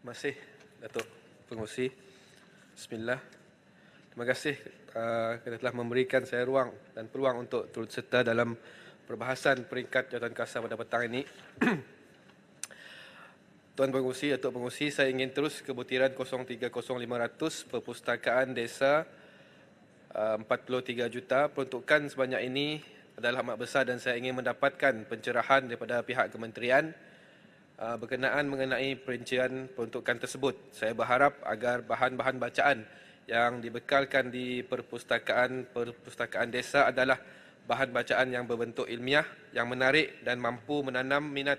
Terima kasih, Datuk Pengerusi. Bismillah. Terima kasih kerana telah memberikan saya ruang dan peluang untuk turut serta dalam perbahasan peringkat jawatankuasa pada petang ini. Tuan Pengerusi, Datuk Pengerusi, saya ingin terus ke butiran 030500 Perpustakaan Desa 43 juta. Peruntukan sebanyak ini adalah amat besar dan saya ingin mendapatkan pencerahan daripada pihak kementerian berkenaan mengenai perincian peruntukan tersebut. Saya berharap agar bahan-bahan bacaan yang dibekalkan di perpustakaan desa adalah bahan bacaan yang berbentuk ilmiah, yang menarik dan mampu menanam minat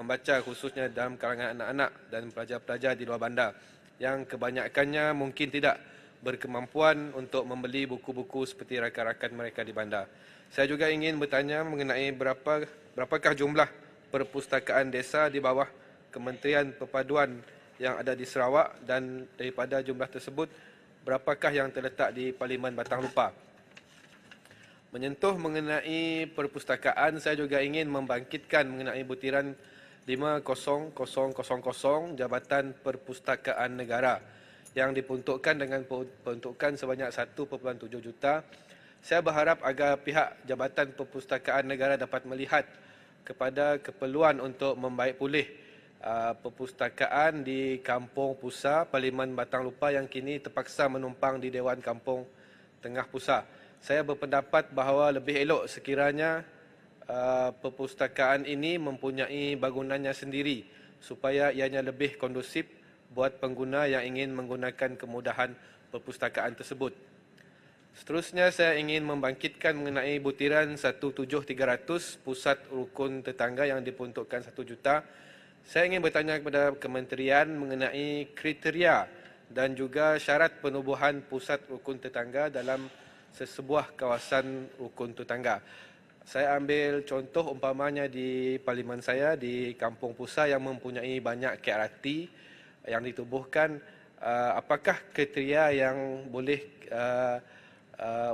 membaca khususnya dalam kalangan anak-anak dan pelajar-pelajar di luar bandar yang kebanyakannya mungkin tidak berkemampuan untuk membeli buku-buku seperti rakan-rakan mereka di bandar. Saya juga ingin bertanya mengenai berapakah jumlah perpustakaan desa di bawah Kementerian Perpaduan yang ada di Sarawak dan daripada jumlah tersebut, berapakah yang terletak di Parlimen Batang Lupa. Menyentuh mengenai perpustakaan, saya juga ingin membangkitkan mengenai butiran 50000 Jabatan Perpustakaan Negara yang diperuntukkan dengan peruntukan sebanyak 1.7 juta. Saya berharap agar pihak Jabatan Perpustakaan Negara dapat melihat kepada keperluan untuk membaik pulih perpustakaan di Kampung Pusa, Parlimen Batang Lupa yang kini terpaksa menumpang di Dewan Kampung Tengah Pusa. Saya berpendapat bahawa lebih elok sekiranya perpustakaan ini mempunyai bangunannya sendiri supaya ianya lebih kondusif buat pengguna yang ingin menggunakan kemudahan perpustakaan tersebut. Seterusnya, saya ingin membangkitkan mengenai butiran 17300 Pusat Rukun Tetangga yang diperuntukkan 1 juta. Saya ingin bertanya kepada kementerian mengenai kriteria dan juga syarat penubuhan Pusat Rukun Tetangga dalam sesebuah kawasan rukun tetangga. Saya ambil contoh umpamanya di parlimen saya di Kampung Pusa yang mempunyai banyak KRT yang ditubuhkan. Apakah kriteria yang boleh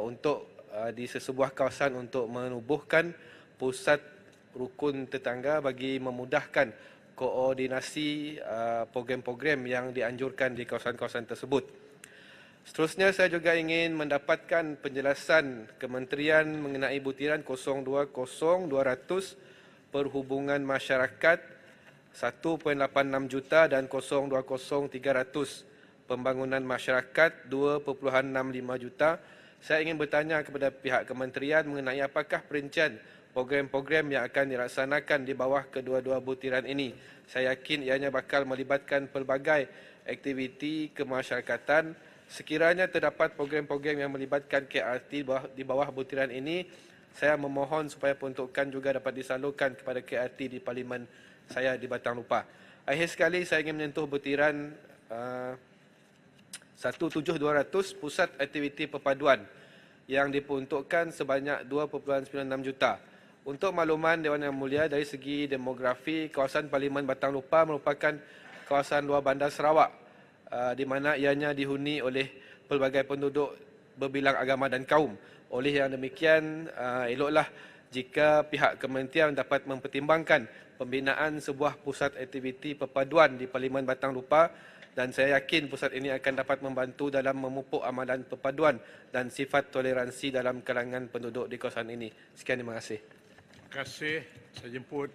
untuk di sesebuah kawasan untuk menubuhkan pusat rukun tetangga bagi memudahkan koordinasi program-program yang dianjurkan di kawasan-kawasan tersebut. Seterusnya, saya juga ingin mendapatkan penjelasan kementerian mengenai butiran 020200 Perhubungan Masyarakat 1.86 juta dan 020300 Pembangunan Masyarakat 2.65 juta. Saya ingin bertanya kepada pihak kementerian mengenai apakah perincian program-program yang akan dilaksanakan di bawah kedua-dua butiran ini. Saya yakin ianya bakal melibatkan pelbagai aktiviti kemasyarakatan. Sekiranya terdapat program-program yang melibatkan KRT di bawah butiran ini, saya memohon supaya peruntukan juga dapat disalurkan kepada KRT di Parlimen saya di Batang Lupa. Akhir sekali, saya ingin menyentuh butiran 17200 Pusat Aktiviti Perpaduan yang diperuntukkan sebanyak 2.96 juta. Untuk makluman Dewan Yang Mulia, dari segi demografi, kawasan Parlimen Batang Lupa merupakan kawasan luar bandar Sarawak di mana ianya dihuni oleh pelbagai penduduk berbilang agama dan kaum. Oleh yang demikian, eloklah jika pihak kementerian dapat mempertimbangkan pembinaan sebuah pusat aktiviti perpaduan di Parlimen Batang Lupa dan saya yakin pusat ini akan dapat membantu dalam memupuk amalan perpaduan dan sifat toleransi dalam kalangan penduduk di kawasan ini. Sekian, terima kasih. Terima kasih. Saya jemput